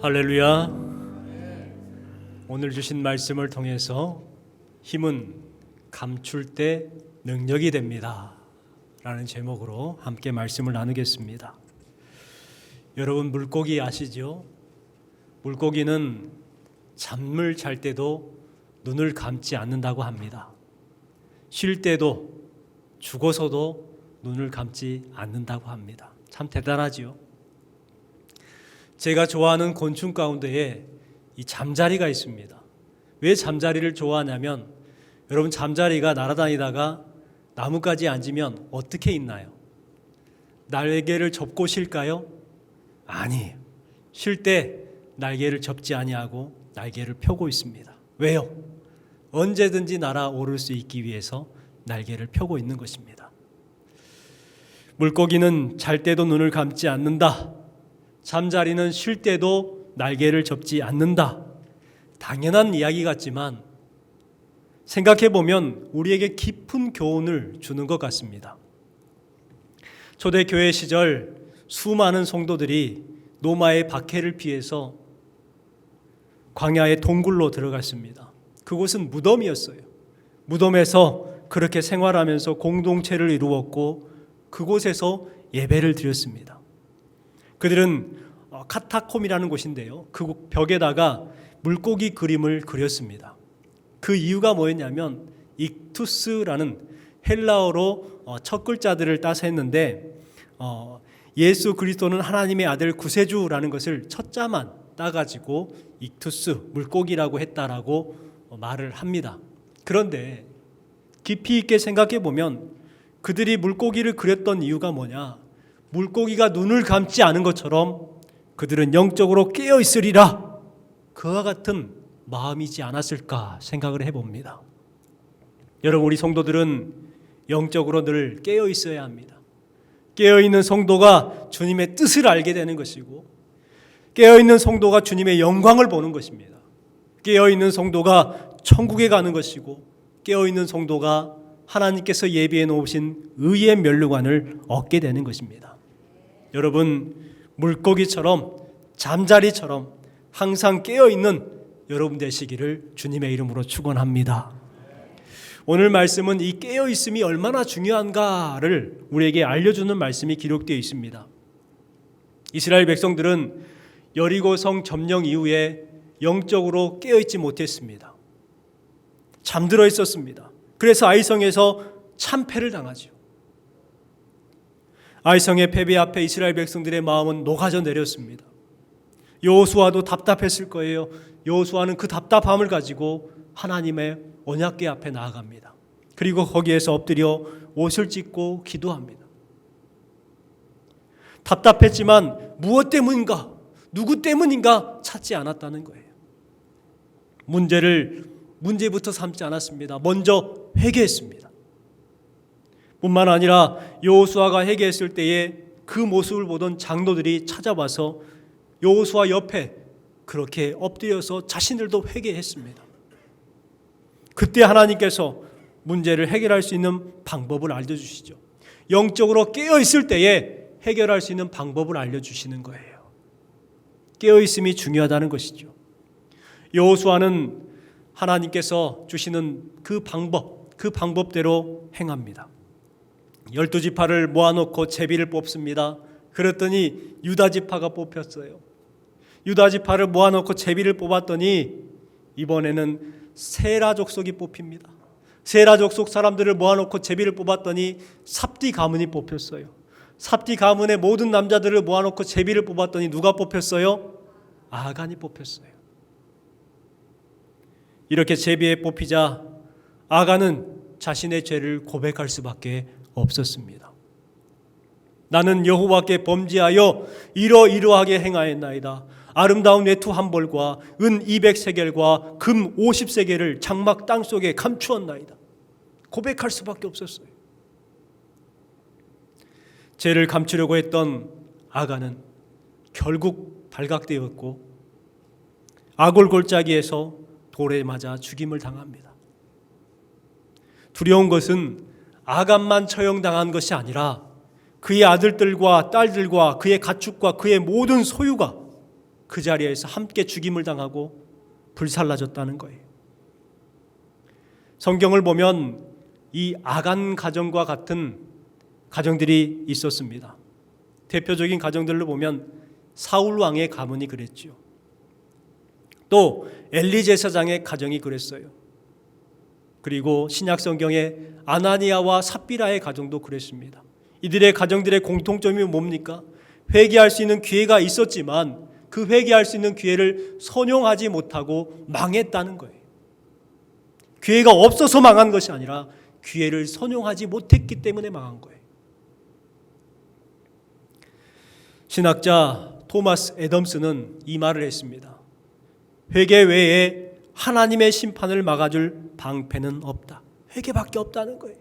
할렐루야. 오늘 주신 말씀을 통해서 힘은 감출 때 능력이 됩니다 라는 제목으로 함께 말씀을 나누겠습니다. 여러분, 물고기 아시죠? 물고기는 잠을 잘 때도 눈을 감지 않는다고 합니다. 쉴 때도 죽어서도 눈을 감지 않는다고 합니다. 참 대단하지요. 제가 좋아하는 곤충 가운데에 이 잠자리가 있습니다. 왜 잠자리를 좋아하냐면, 여러분, 잠자리가 날아다니다가 나뭇가지에 앉으면 어떻게 있나요? 날개를 접고 쉴까요? 아니에요. 쉴 때 날개를 접지 아니하고 날개를 펴고 있습니다. 왜요? 언제든지 날아오를 수 있기 위해서 날개를 펴고 있는 것입니다. 물고기는 잘 때도 눈을 감지 않는다. 잠자리는 쉴 때도 날개를 접지 않는다. 당연한 이야기 같지만 생각해 보면 우리에게 깊은 교훈을 주는 것 같습니다. 초대교회 시절 수많은 성도들이 노마의 박해를 피해서 광야의 동굴로 들어갔습니다. 그곳은 무덤이었어요. 무덤에서 그렇게 생활하면서 공동체를 이루었고 그곳에서 예배를 드렸습니다. 그들은 카타콤이라는 곳인데요, 그 벽에다가 물고기 그림을 그렸습니다. 그 이유가 뭐였냐면 익투스라는 헬라어로 첫 글자들을 따서 했는데 예수 그리스도는 하나님의 아들 구세주라는 것을 첫 자만 따가지고 익투스, 물고기라고 했다라고 말을 합니다. 그런데 깊이 있게 생각해 보면 그들이 물고기를 그렸던 이유가 뭐냐? 물고기가 눈을 감지 않은 것처럼 그들은 영적으로 깨어 있으리라, 그와 같은 마음이지 않았을까 생각을 해봅니다. 여러분, 우리 성도들은 영적으로 늘 깨어 있어야 합니다. 깨어 있는 성도가 주님의 뜻을 알게 되는 것이고, 깨어 있는 성도가 주님의 영광을 보는 것입니다. 깨어 있는 성도가 천국에 가는 것이고, 깨어 있는 성도가 하나님께서 예비해 놓으신 의의 면류관을 얻게 되는 것입니다. 여러분, 물고기처럼 잠자리처럼 항상 깨어있는 여러분 되시기를 주님의 이름으로 축원합니다. 오늘 말씀은 이 깨어있음이 얼마나 중요한가를 우리에게 알려주는 말씀이 기록되어 있습니다. 이스라엘 백성들은 여리고성 점령 이후에 영적으로 깨어있지 못했습니다. 잠들어 있었습니다. 그래서 아이성에서 참패를 당하죠. 아이성의 패배 앞에 이스라엘 백성들의 마음은 녹아져 내렸습니다. 여호수아도 답답했을 거예요. 여호수아는 그 답답함을 가지고 하나님의 언약궤 앞에 나아갑니다. 그리고 거기에서 엎드려 옷을 찢고 기도합니다. 답답했지만 무엇 때문인가, 누구 때문인가 찾지 않았다는 거예요. 문제부터 삼지 않았습니다. 먼저 회개했습니다. 뿐만 아니라 여호수아가 회개했을 때에 그 모습을 보던 장로들이 찾아와서 여호수아 옆에 그렇게 엎드려서 자신들도 회개했습니다. 그때 하나님께서 문제를 해결할 수 있는 방법을 알려주시죠. 영적으로 깨어있을 때에 해결할 수 있는 방법을 알려주시는 거예요. 깨어있음이 중요하다는 것이죠. 여호수아는 하나님께서 주시는 그 방법대로 행합니다. 12지파를 모아놓고 제비를 뽑습니다. 그랬더니 유다지파가 뽑혔어요. 유다지파를 모아놓고 제비를 뽑았더니 이번에는 세라 족속이 뽑힙니다. 세라 족속 사람들을 모아놓고 제비를 뽑았더니 삽디 가문이 뽑혔어요. 삽디 가문의 모든 남자들을 모아놓고 제비를 뽑았더니 누가 뽑혔어요? 아간이 뽑혔어요. 이렇게 제비에 뽑히자 아간은 자신의 죄를 고백할 수밖에 없었습니다. 나는 여호와께 범죄하여 이러이러하게 행하였나이다. 아름다운 외투 한 벌과 은 200세겔과 금 50세겔을 장막 땅속에 감추었나이다. 고백할 수밖에 없었어요. 죄를 감추려고 했던 아간은 결국 발각되었고 아골 골짜기에서 돌에 맞아 죽임을 당합니다. 두려운 것은 아간만 처형당한 것이 아니라 그의 아들들과 딸들과 그의 가축과 그의 모든 소유가 그 자리에서 함께 죽임을 당하고 불살라졌다는 거예요. 성경을 보면 이 아간 가정과 같은 가정들이 있었습니다. 대표적인 가정들로 보면 사울 왕의 가문이 그랬죠. 또 엘리 제사장의 가정이 그랬어요. 그리고 신약 성경의 아나니아와 삽비라의 가정도 그랬습니다. 이들의 가정들의 공통점이 뭡니까? 회개할 수 있는 기회가 있었지만 그 회개할 수 있는 기회를 선용하지 못하고 망했다는 거예요. 기회가 없어서 망한 것이 아니라 기회를 선용하지 못했기 때문에 망한 거예요. 신학자 토마스 애덤스는 이 말을 했습니다. 회개 외에 하나님의 심판을 막아줄 방패는 없다. 회개밖에 없다는 거예요.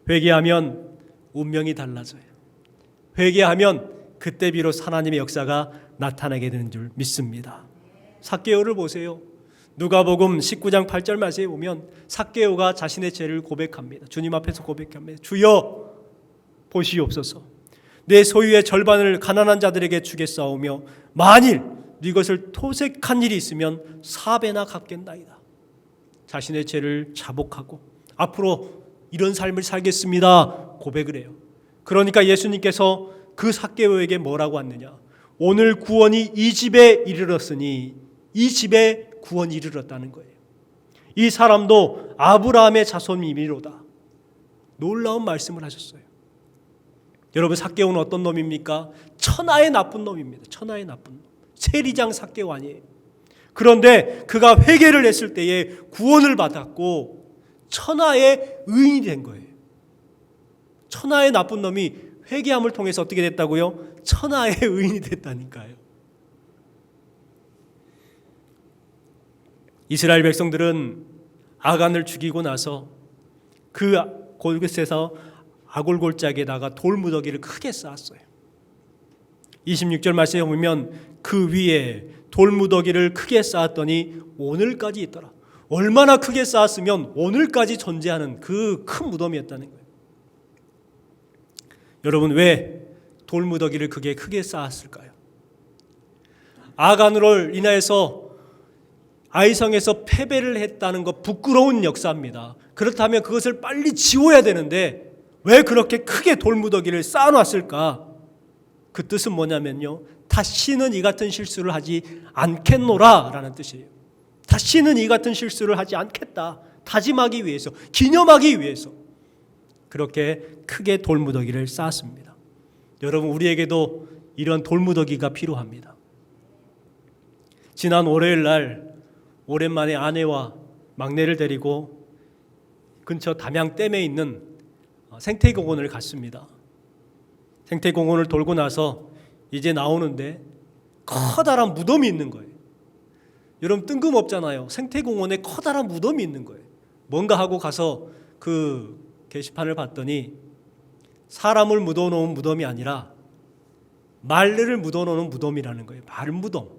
회개하면 운명이 달라져요. 회개하면 그때 비로소 하나님의 역사가 나타나게 되는 줄 믿습니다. 삭개오를 보세요. 누가복음 19장 8절 말씀에 보면 삭개오가 자신의 죄를 고백합니다. 주님 앞에서 고백합니다. 주여 보시옵소서. 내 소유의 절반을 가난한 자들에게 주겠사오며 만일 이것을 토색한 일이 있으면 4배나 갚겠나이다. 자신의 죄를 자복하고 앞으로 이런 삶을 살겠습니다 고백을 해요. 그러니까 예수님께서 그 삭개오에게 뭐라고 하느냐? 오늘 구원이 이 집에 이르렀으니 이 집에 구원이 이르렀다는 거예요. 이 사람도 아브라함의 자손이미로다. 놀라운 말씀을 하셨어요. 여러분, 삭개오는 어떤 놈입니까? 천하의 나쁜 놈입니다. 천하의 나쁜 놈. 세리장 삭개오 아니에요. 그런데 그가 회개를 했을 때에 구원을 받았고 천하의 의인이 된 거예요. 천하의 나쁜 놈이 회개함을 통해서 어떻게 됐다고요? 천하의 의인이 됐다니까요. 이스라엘 백성들은 아간을 죽이고 나서 그 곳에서 아골골짜기에다가 돌무더기를 크게 쌓았어요. 26절 말씀에 보면 그 위에 돌무더기를 크게 쌓았더니 오늘까지 있더라. 얼마나 크게 쌓았으면 오늘까지 존재하는 그 큰 무덤이었다는 거예요. 여러분, 왜 돌무더기를 크게 쌓았을까요? 아간으로 인하여서 아이성에서 패배를 했다는 것, 부끄러운 역사입니다. 그렇다면 그것을 빨리 지워야 되는데 왜 그렇게 크게 돌무더기를 쌓아놨을까? 그 뜻은 뭐냐면요, 다시는 이 같은 실수를 하지 않겠노라 라는 뜻이에요. 다시는 이 같은 실수를 하지 않겠다, 다짐하기 위해서, 기념하기 위해서 그렇게 크게 돌무더기를 쌓았습니다. 여러분, 우리에게도 이런 돌무더기가 필요합니다. 지난 월요일 날 오랜만에 아내와 막내를 데리고 근처 담양댐에 있는 생태공원을 갔습니다. 생태공원을 돌고 나서 이제 나오는데 커다란 무덤이 있는 거예요. 여러분, 뜬금없잖아요. 생태공원에 커다란 무덤이 있는 거예요. 뭔가 하고 가서 그 게시판을 봤더니 사람을 묻어놓은 무덤이 아니라 말을 묻어놓은 무덤이라는 거예요. 말 무덤.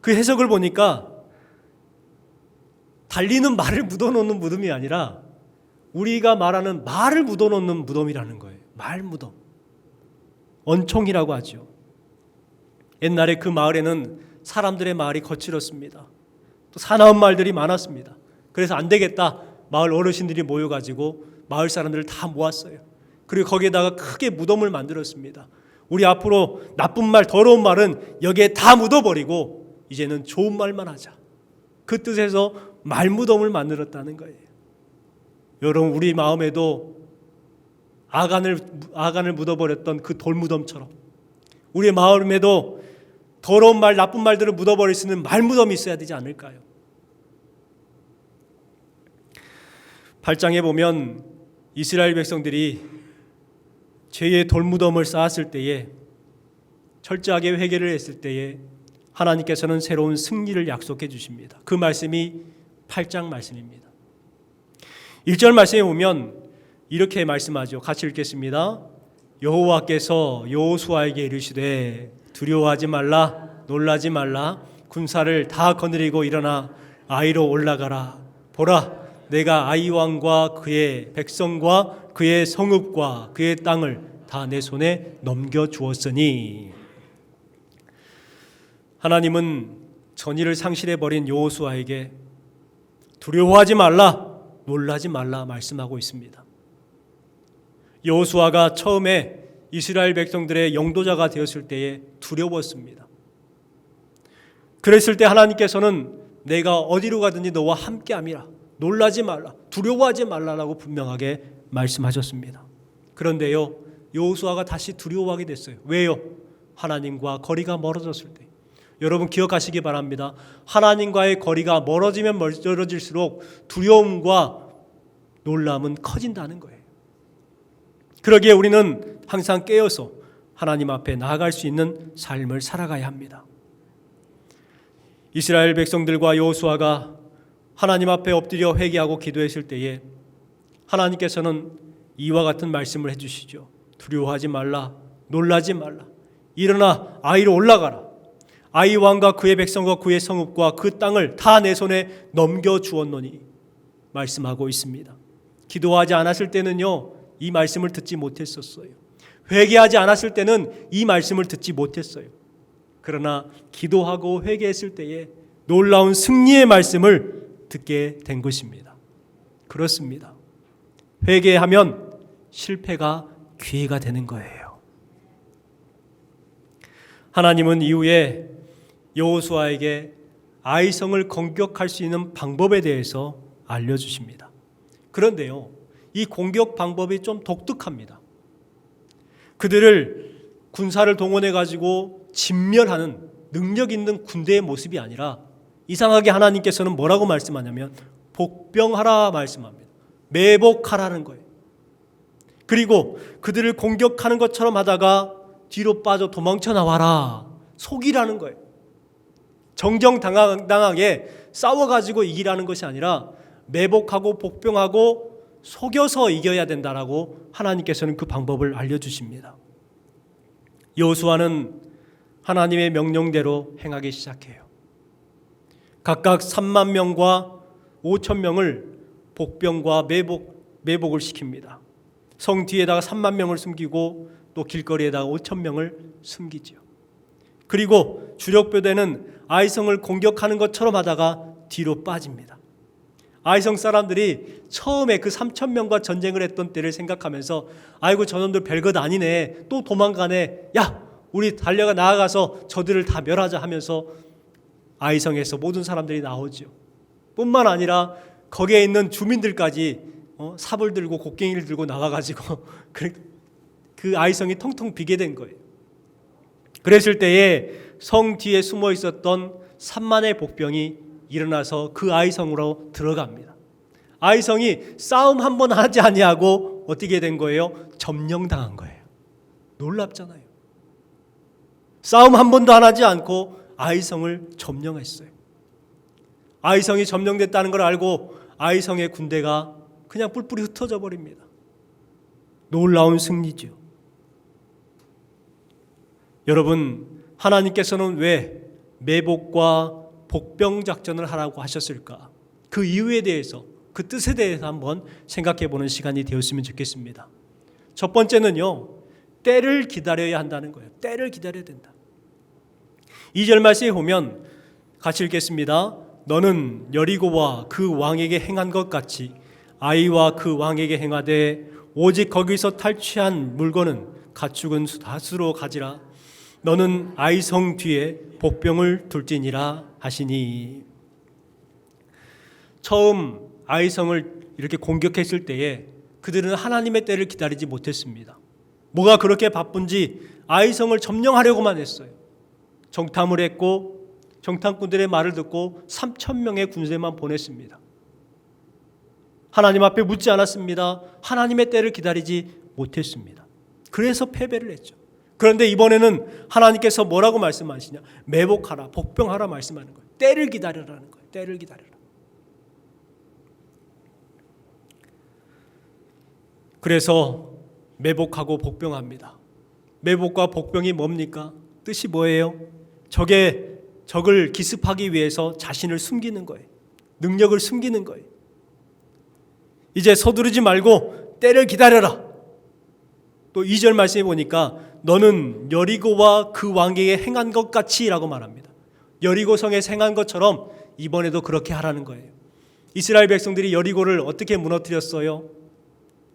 그 해석을 보니까 달리는 말을 묻어놓는 무덤이 아니라 우리가 말하는 말을 묻어놓는 무덤이라는 거예요. 말 무덤. 언총이라고 하죠. 옛날에 그 마을에는 사람들의 말이 거칠었습니다. 또 사나운 말들이 많았습니다. 그래서 안 되겠다, 마을 어르신들이 모여가지고 마을 사람들을 다 모았어요. 그리고 거기에다가 크게 무덤을 만들었습니다. 우리 앞으로 나쁜 말, 더러운 말은 여기에 다 묻어버리고 이제는 좋은 말만 하자. 그 뜻에서 말무덤을 만들었다는 거예요. 여러분, 우리 마음에도 아간을 묻어버렸던 그 돌무덤처럼 우리의 마음에도 더러운 말, 나쁜 말들을 묻어버릴 수 있는 말무덤이 있어야 되지 않을까요? 8장에 보면 이스라엘 백성들이 죄의 돌무덤을 쌓았을 때에, 철저하게 회개를 했을 때에 하나님께서는 새로운 승리를 약속해 주십니다. 그 말씀이 8장 말씀입니다. 1절 말씀에 보면 이렇게 말씀하죠. 같이 읽겠습니다. 여호와께서 여호수아에게 이르시되 두려워하지 말라, 놀라지 말라, 군사를 다 거느리고 일어나 아이로 올라가라. 보라, 내가 아이 왕과 그의 백성과 그의 성읍과 그의 땅을 다 내 손에 넘겨주었으니. 하나님은 전의를 상실해버린 여호수아에게 두려워하지 말라, 놀라지 말라 말씀하고 있습니다. 여호수아가 처음에 이스라엘 백성들의 영도자가 되었을 때에 두려웠습니다. 그랬을 때 하나님께서는 내가 어디로 가든지 너와 함께함이라, 놀라지 말라, 두려워하지 말라라고 분명하게 말씀하셨습니다. 그런데요, 여호수아가 다시 두려워하게 됐어요. 왜요? 하나님과 거리가 멀어졌을 때. 여러분 기억하시기 바랍니다. 하나님과의 거리가 멀어지면 멀어질수록 두려움과 놀람은 커진다는 거예요. 그러기에 우리는 항상 깨어서 하나님 앞에 나아갈 수 있는 삶을 살아가야 합니다. 이스라엘 백성들과 여호수아가 하나님 앞에 엎드려 회개하고 기도했을 때에 하나님께서는 이와 같은 말씀을 해주시죠. 두려워하지 말라, 놀라지 말라. 일어나 아이로 올라가라. 아이 왕과 그의 백성과 그의 성읍과 그 땅을 다 내 손에 넘겨주었노니 말씀하고 있습니다. 기도하지 않았을 때는요, 이 말씀을 듣지 못했었어요. 회개하지 않았을 때는 이 말씀을 듣지 못했어요. 그러나 기도하고 회개했을 때에 놀라운 승리의 말씀을 듣게 된 것입니다. 그렇습니다. 회개하면 실패가 기회가 되는 거예요. 하나님은 이후에 여호수아에게 아이성을 공격할 수 있는 방법에 대해서 알려주십니다. 그런데요, 이 공격 방법이 좀 독특합니다. 그들을 군사를 동원해 가지고 진멸하는 능력 있는 군대의 모습이 아니라 이상하게 하나님께서는 뭐라고 말씀하냐면 복병하라 말씀합니다. 매복하라는 거예요. 그리고 그들을 공격하는 것처럼 하다가 뒤로 빠져 도망쳐 나와라, 속이라는 거예요. 정정당당하게 싸워가지고 이기라는 것이 아니라 매복하고 복병하고 속여서 이겨야 된다라고 하나님께서는 그 방법을 알려주십니다. 여호수아는 하나님의 명령대로 행하기 시작해요. 각각 3만 명과 5천 명을 복병과 매복을 시킵니다. 성 뒤에다가 3만 명을 숨기고 또 길거리에다가 5천 명을 숨기죠. 그리고 주력부대는 아이성을 공격하는 것처럼 하다가 뒤로 빠집니다. 아이성 사람들이 처음에 그 3천 명과 전쟁을 했던 때를 생각하면서 아이고 저놈들 별것 아니네, 또 도망가네, 야 우리 달려가 나아가서 저들을 다 멸하자 하면서 아이성에서 모든 사람들이 나오죠. 뿐만 아니라 거기에 있는 주민들까지 삽을 들고 곡괭이를 들고 나와가지고 그 아이성이 텅텅 비게 된 거예요. 그랬을 때에 성 뒤에 숨어 있었던 3만의 복병이 일어나서 그 아이성으로 들어갑니다. 아이성이 싸움 한 번 하지 아니하고 어떻게 된 거예요? 점령당한 거예요. 놀랍잖아요. 싸움 한 번도 안 하지 않고 아이성을 점령했어요. 아이성이 점령됐다는 걸 알고 아이성의 군대가 그냥 뿔뿔이 흩어져 버립니다. 놀라운 승리죠. 여러분, 하나님께서는 왜 매복과 복병 작전을 하라고 하셨을까? 그 이유에 대해서, 그 뜻에 대해서 한번 생각해 보는 시간이 되었으면 좋겠습니다. 첫 번째는요, 때를 기다려야 한다는 거예요. 때를 기다려야 된다. 2절 말씀에 보면 같이 읽겠습니다. 너는 여리고와 그 왕에게 행한 것 같이 아이와 그 왕에게 행하되 오직 거기서 탈취한 물건은 가축은 다수로 가지라. 너는 아이성 뒤에 복병을 둘지니라 하시니. 처음 아이성을 이렇게 공격했을 때에 그들은 하나님의 때를 기다리지 못했습니다. 뭐가 그렇게 바쁜지 아이성을 점령하려고만 했어요. 정탐을 했고 정탐꾼들의 말을 듣고 3천 명의 군대만 보냈습니다. 하나님 앞에 묻지 않았습니다. 하나님의 때를 기다리지 못했습니다. 그래서 패배를 했죠. 그런데 이번에는 하나님께서 뭐라고 말씀하시냐? 매복하라, 복병하라 말씀하는 거예요. 때를 기다려라는 거예요. 때를 기다려라. 그래서 매복하고 복병합니다. 매복과 복병이 뭡니까? 뜻이 뭐예요? 적을 기습하기 위해서 자신을 숨기는 거예요. 능력을 숨기는 거예요. 이제 서두르지 말고 때를 기다려라. 또 2절 말씀해 보니까 너는 여리고와 그 왕에게 행한 것 같이 라고 말합니다. 여리고 성에 행한 것처럼 이번에도 그렇게 하라는 거예요. 이스라엘 백성들이 여리고를 어떻게 무너뜨렸어요?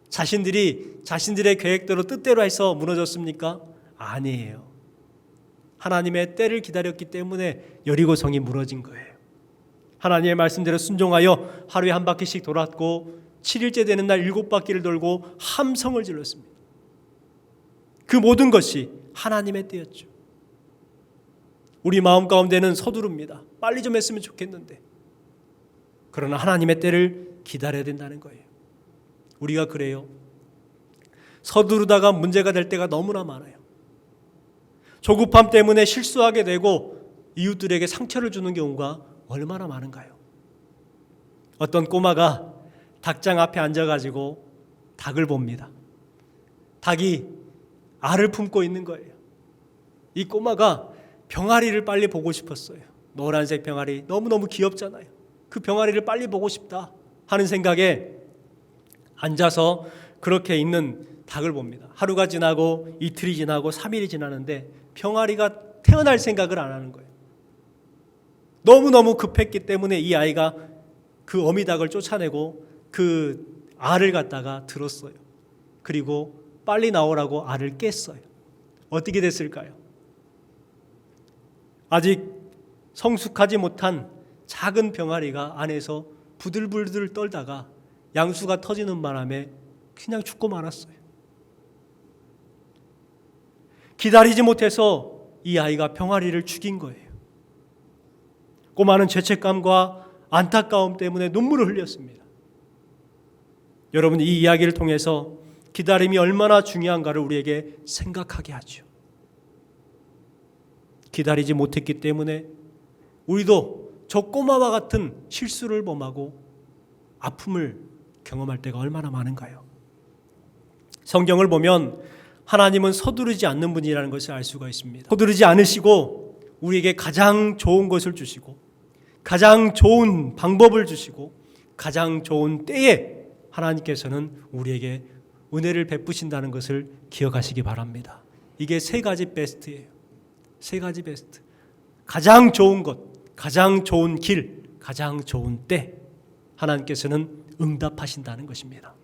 자신들의 계획대로 뜻대로 해서 무너졌습니까? 아니에요. 하나님의 때를 기다렸기 때문에 여리고 성이 무너진 거예요. 하나님의 말씀대로 순종하여 하루에 한 바퀴씩 돌았고 7일째 되는 날 7바퀴를 돌고 함성을 질렀습니다. 그 모든 것이 하나님의 때였죠. 우리 마음 가운데는 서두릅니다. 빨리 좀 했으면 좋겠는데. 그러나 하나님의 때를 기다려야 된다는 거예요. 우리가 그래요. 서두르다가 문제가 될 때가 너무나 많아요. 조급함 때문에 실수하게 되고 이웃들에게 상처를 주는 경우가 얼마나 많은가요? 어떤 꼬마가 닭장 앞에 앉아가지고 닭을 봅니다. 닭이 알을 품고 있는 거예요. 이 꼬마가 병아리를 빨리 보고 싶었어요. 노란색 병아리 너무너무 귀엽잖아요. 그 병아리를 빨리 보고 싶다 하는 생각에 앉아서 그렇게 있는 닭을 봅니다. 하루가 지나고 이틀이 지나고 3일이 지나는데 병아리가 태어날 생각을 안 하는 거예요. 너무너무 급했기 때문에 이 아이가 그 어미닭을 쫓아내고 그 알을 갖다가 들었어요. 그리고 빨리 나오라고 알을 깼어요. 어떻게 됐을까요? 아직 성숙하지 못한 작은 병아리가 안에서 부들부들 떨다가 양수가 터지는 바람에 그냥 죽고 말았어요. 기다리지 못해서 이 아이가 병아리를 죽인 거예요. 꼬마는 죄책감과 안타까움 때문에 눈물을 흘렸습니다. 여러분, 이 이야기를 통해서 기다림이 얼마나 중요한가를 우리에게 생각하게 하죠. 기다리지 못했기 때문에 우리도 저 꼬마와 같은 실수를 범하고 아픔을 경험할 때가 얼마나 많은가요? 성경을 보면 하나님은 서두르지 않는 분이라는 것을 알 수가 있습니다. 서두르지 않으시고 우리에게 가장 좋은 것을 주시고 가장 좋은 방법을 주시고 가장 좋은 때에 하나님께서는 우리에게 은혜를 베푸신다는 것을 기억하시기 바랍니다. 이게 세 가지 베스트예요. 세 가지 베스트. 가장 좋은 것, 가장 좋은 길, 가장 좋은 때 하나님께서는 응답하신다는 것입니다.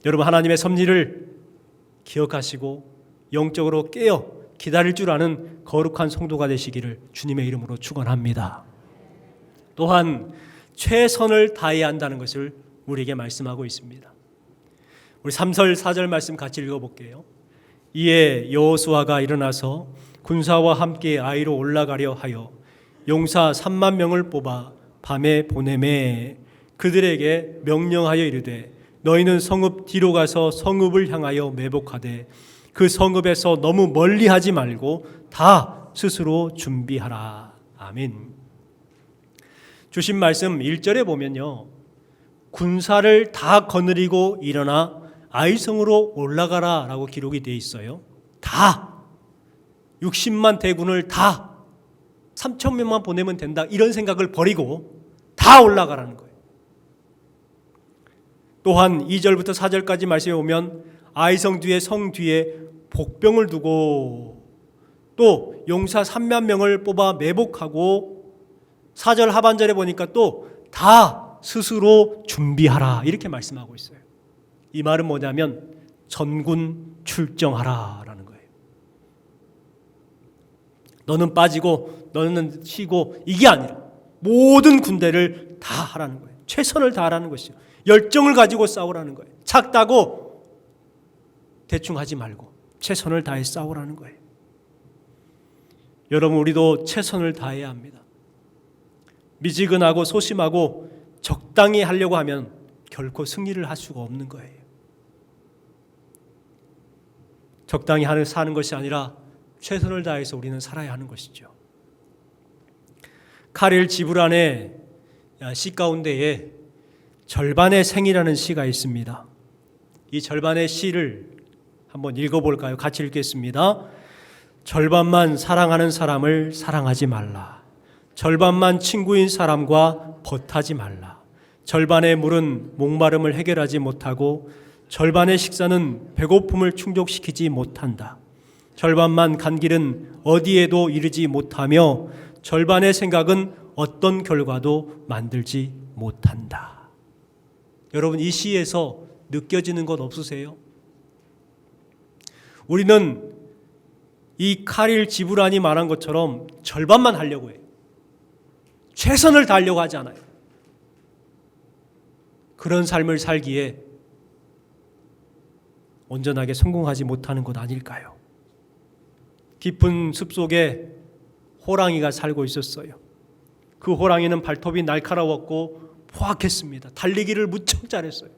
여러분, 하나님의 섭리를 기억하시고 영적으로 깨어 기다릴 줄 아는 거룩한 성도가 되시기를 주님의 이름으로 축원합니다. 또한 최선을 다해야 한다는 것을 우리에게 말씀하고 있습니다. 우리 3절 4절 말씀 같이 읽어볼게요. 이에 여호수아가 일어나서 군사와 함께 아이로 올라가려 하여 용사 3만 명을 뽑아 밤에 보내매 그들에게 명령하여 이르되 너희는 성읍 뒤로 가서 성읍을 향하여 매복하되 그 성읍에서 너무 멀리하지 말고 다 스스로 준비하라. 아멘. 주신 말씀 1절에 보면요, 군사를 다 거느리고 일어나 아이성으로 올라가라 라고 기록이 되어 있어요. 다 60만 대군을 다 3천 명만 보내면 된다 이런 생각을 버리고 다 올라가라는 거예요. 또한 2절부터 4절까지 말씀에 보면 아이성 뒤에 성 뒤에 복병을 두고 또 용사 3만 명을 뽑아 매복하고 4절 하반절에 보니까 또 다 스스로 준비하라 이렇게 말씀하고 있어요. 이 말은 뭐냐면 전군 출정하라라는 거예요. 너는 빠지고 너는 쉬고 이게 아니라 모든 군대를 다 하라는 거예요. 최선을 다하라는 것이요. 열정을 가지고 싸우라는 거예요. 작다고 대충 하지 말고 최선을 다해 싸우라는 거예요. 여러분, 우리도 최선을 다해야 합니다. 미지근하고 소심하고 적당히 하려고 하면 결코 승리를 할 수가 없는 거예요. 적당히 사는 것이 아니라 최선을 다해서 우리는 살아야 하는 것이죠. 카릴 지브란의 시 가운데에 절반의 생이라는 시가 있습니다. 이 절반의 시를 한번 읽어볼까요? 같이 읽겠습니다. 절반만 사랑하는 사람을 사랑하지 말라. 절반만 친구인 사람과 벗하지 말라. 절반의 물은 목마름을 해결하지 못하고 절반의 식사는 배고픔을 충족시키지 못한다. 절반만 간 길은 어디에도 이르지 못하며 절반의 생각은 어떤 결과도 만들지 못한다. 여러분, 이 시에서 느껴지는 것 없으세요? 우리는 이 칼일 지브란이 말한 것처럼 절반만 하려고 해요. 최선을 다하려고 하지 않아요. 그런 삶을 살기에 온전하게 성공하지 못하는 것 아닐까요? 깊은 숲속에 호랑이가 살고 있었어요. 그 호랑이는 발톱이 날카로웠고 포악했습니다. 달리기를 무척 잘했어요.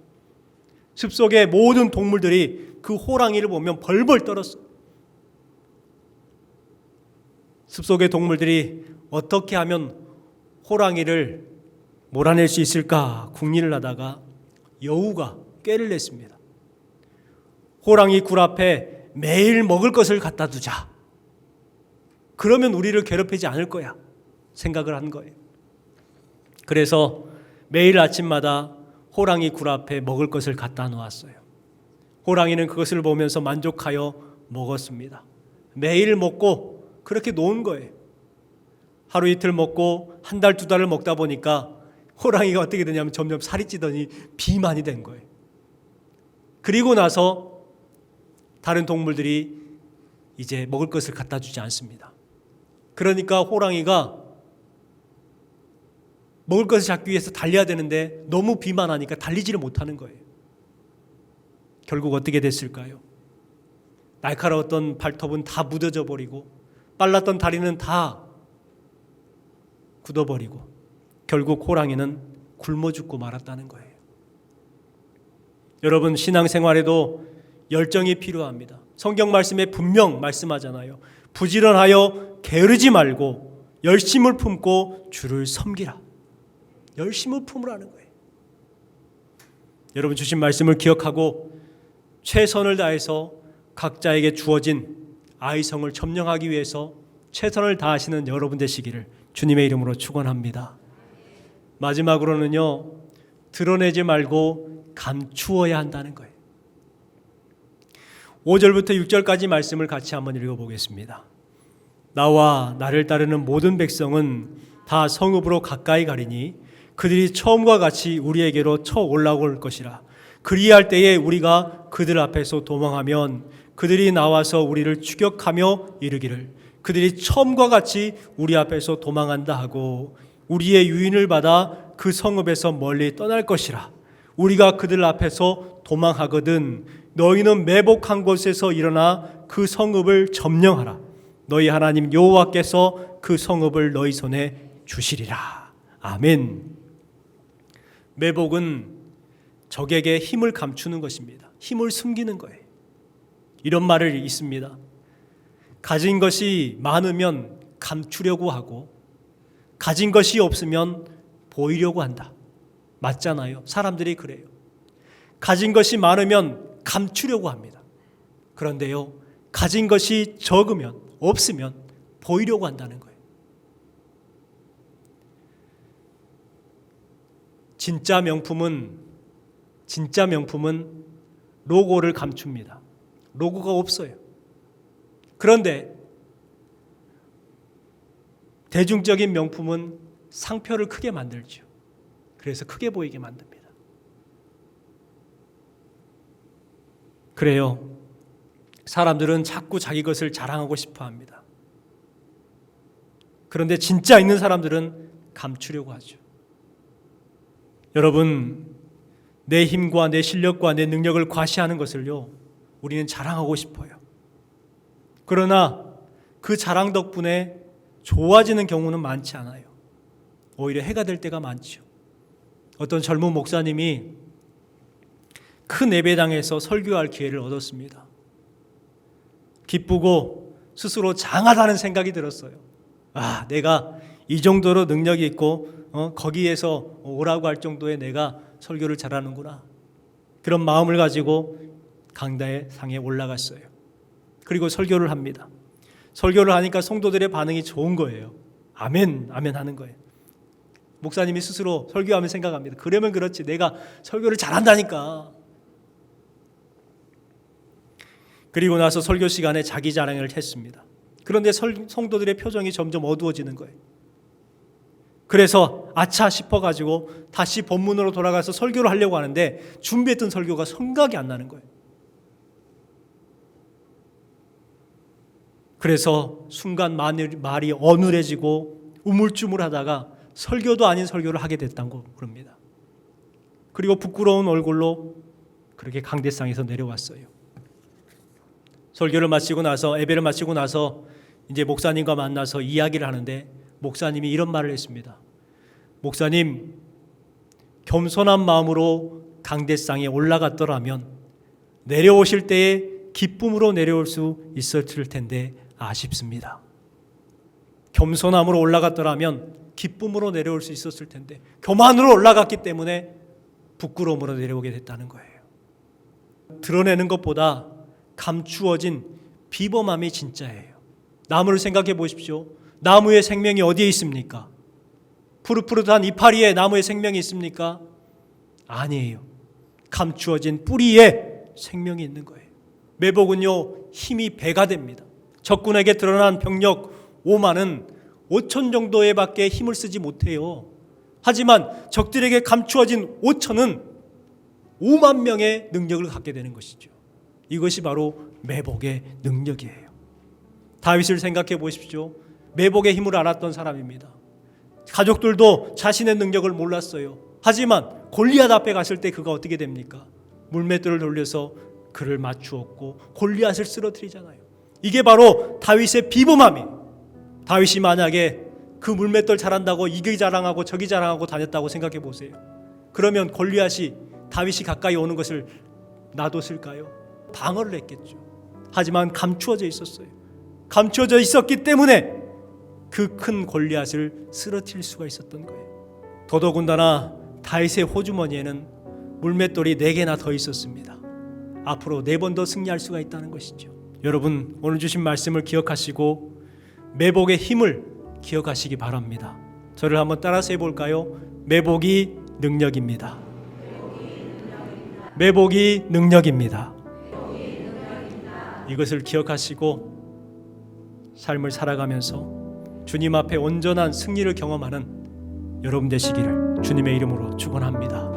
숲속의 모든 동물들이 그 호랑이를 보면 벌벌 떨었어요. 숲속의 동물들이 어떻게 하면 호랑이를 몰아낼 수 있을까 궁리를 하다가 여우가 꾀를 냈습니다. 호랑이 굴 앞에 매일 먹을 것을 갖다 두자. 그러면 우리를 괴롭히지 않을 거야 생각을 한 거예요. 그래서 매일 아침마다 호랑이 굴 앞에 먹을 것을 갖다 놓았어요. 호랑이는 그것을 보면서 만족하여 먹었습니다. 매일 먹고 그렇게 놓은 거예요. 하루 이틀 먹고 한 달, 두 달을 먹다 보니까 호랑이가 어떻게 되냐면 점점 살이 찌더니 비만이 된 거예요. 그리고 나서 다른 동물들이 이제 먹을 것을 갖다 주지 않습니다. 그러니까 호랑이가 먹을 것을 잡기 위해서 달려야 되는데 너무 비만하니까 달리지를 못하는 거예요. 결국 어떻게 됐을까요? 날카로웠던 발톱은 다 무뎌져 버리고 빨랐던 다리는 다 굳어버리고 결국 호랑이는 굶어 죽고 말았다는 거예요. 여러분, 신앙생활에도 열정이 필요합니다. 성경 말씀에 분명 말씀하잖아요. 부지런하여 게으르지 말고 열심을 품고 주를 섬기라. 열심을 품으라는 거예요. 여러분, 주신 말씀을 기억하고 최선을 다해서 각자에게 주어진 아이성을 점령하기 위해서 최선을 다하시는 여러분 되시기를 주님의 이름으로 축원합니다. 마지막으로는요, 드러내지 말고 감추어야 한다는 거예요. 5절부터 6절까지 말씀을 같이 한번 읽어보겠습니다. 나와 나를 따르는 모든 백성은 다 성읍으로 가까이 가리니 그들이 처음과 같이 우리에게로 쳐 올라올 것이라. 그리할 때에 우리가 그들 앞에서 도망하면 그들이 나와서 우리를 추격하며 이르기를 그들이 처음과 같이 우리 앞에서 도망한다 하고 우리의 유인을 받아 그 성읍에서 멀리 떠날 것이라. 우리가 그들 앞에서 도망하거든 너희는 매복한 곳에서 일어나 그 성읍을 점령하라. 너희 하나님 여호와께서 그 성읍을 너희 손에 주시리라. 아멘. 매복은 적에게 힘을 감추는 것입니다. 힘을 숨기는 거예요. 이런 말을 있습니다. 가진 것이 많으면 감추려고 하고 가진 것이 없으면 보이려고 한다. 맞잖아요. 사람들이 그래요. 가진 것이 많으면 감추려고 합니다. 그런데요, 가진 것이 적으면 없으면 보이려고 한다는 거예요. 진짜 명품은 로고를 감춥니다. 로고가 없어요. 그런데 대중적인 명품은 상표를 크게 만들죠. 그래서 크게 보이게 만듭니다. 그래요. 사람들은 자꾸 자기 것을 자랑하고 싶어 합니다. 그런데 진짜 있는 사람들은 감추려고 하죠. 여러분, 내 힘과 내 실력과 내 능력을 과시하는 것을요, 우리는 자랑하고 싶어요. 그러나 그 자랑 덕분에 좋아지는 경우는 많지 않아요. 오히려 해가 될 때가 많죠. 어떤 젊은 목사님이 큰 예배당에서 설교할 기회를 얻었습니다. 기쁘고 스스로 장하다는 생각이 들었어요. 아, 내가 이 정도로 능력이 있고 거기에서 오라고 할 정도의 내가 설교를 잘하는구나. 그런 마음을 가지고 강단의 상에 올라갔어요. 그리고 설교를 합니다. 설교를 하니까 성도들의 반응이 좋은 거예요. 아멘, 아멘 하는 거예요. 목사님이 스스로 설교하면 생각합니다. 그러면 그렇지, 내가 설교를 잘한다니까. 그리고 나서 설교 시간에 자기 자랑을 했습니다. 그런데 성도들의 표정이 점점 어두워지는 거예요. 그래서 아차 싶어가지고 다시 본문으로 돌아가서 설교를 하려고 하는데 준비했던 설교가 생각이 안 나는 거예요. 그래서 순간 말이 어눌해지고 우물쭈물하다가 설교도 아닌 설교를 하게 됐다고 그럽니다. 그리고 부끄러운 얼굴로 그렇게 강대상에서 내려왔어요. 설교를 마치고 나서, 예배를 마치고 나서 이제 목사님과 만나서 이야기를 하는데 목사님이 이런 말을 했습니다. 목사님, 겸손한 마음으로 강대상에 올라갔더라면 내려오실 때에 기쁨으로 내려올 수 있었을 텐데 아쉽습니다. 겸손함으로 올라갔더라면 기쁨으로 내려올 수 있었을 텐데 교만으로 올라갔기 때문에 부끄러움으로 내려오게 됐다는 거예요. 드러내는 것보다 감추어진 비범함이 진짜예요. 나무를 생각해 보십시오. 나무의 생명이 어디에 있습니까? 푸릇푸릇한 이파리에 나무의 생명이 있습니까? 아니에요. 감추어진 뿌리에 생명이 있는 거예요. 매복은요, 힘이 배가 됩니다. 적군에게 드러난 병력 5만은 5천 정도에 밖에 힘을 쓰지 못해요. 하지만 적들에게 감추어진 5천은 5만 명의 능력을 갖게 되는 것이죠. 이것이 바로 매복의 능력이에요. 다윗을 생각해 보십시오. 매복의 힘을 알았던 사람입니다. 가족들도 자신의 능력을 몰랐어요. 하지만 골리앗 앞에 갔을 때 그가 어떻게 됩니까? 물맷돌을 돌려서 그를 맞추었고 골리앗을 쓰러뜨리잖아요. 이게 바로 다윗의 비범함이에요. 다윗이 만약에 그 물맷돌 잘한다고 이기 자랑하고 저기 자랑하고 다녔다고 생각해 보세요. 그러면 골리앗이 다윗이 가까이 오는 것을 놔뒀을까요? 방어를 했겠죠. 하지만 감추어져 있었어요. 감추어져 있었기 때문에 그 큰 골리앗을 쓰러뜨릴 수가 있었던 거예요. 더더군다나 다윗의 호주머니에는 물맷돌이 4개나 더 있었습니다. 앞으로 4번 더 승리할 수가 있다는 것이죠. 여러분, 오늘 주신 말씀을 기억하시고 매복의 힘을 기억하시기 바랍니다. 저를 한번 따라서 해볼까요? 매복이 능력입니다. 매복이 능력입니다. 이것을 기억하시고 삶을 살아가면서 주님 앞에 온전한 승리를 경험하는 여러분 되시기를 주님의 이름으로 축원합니다.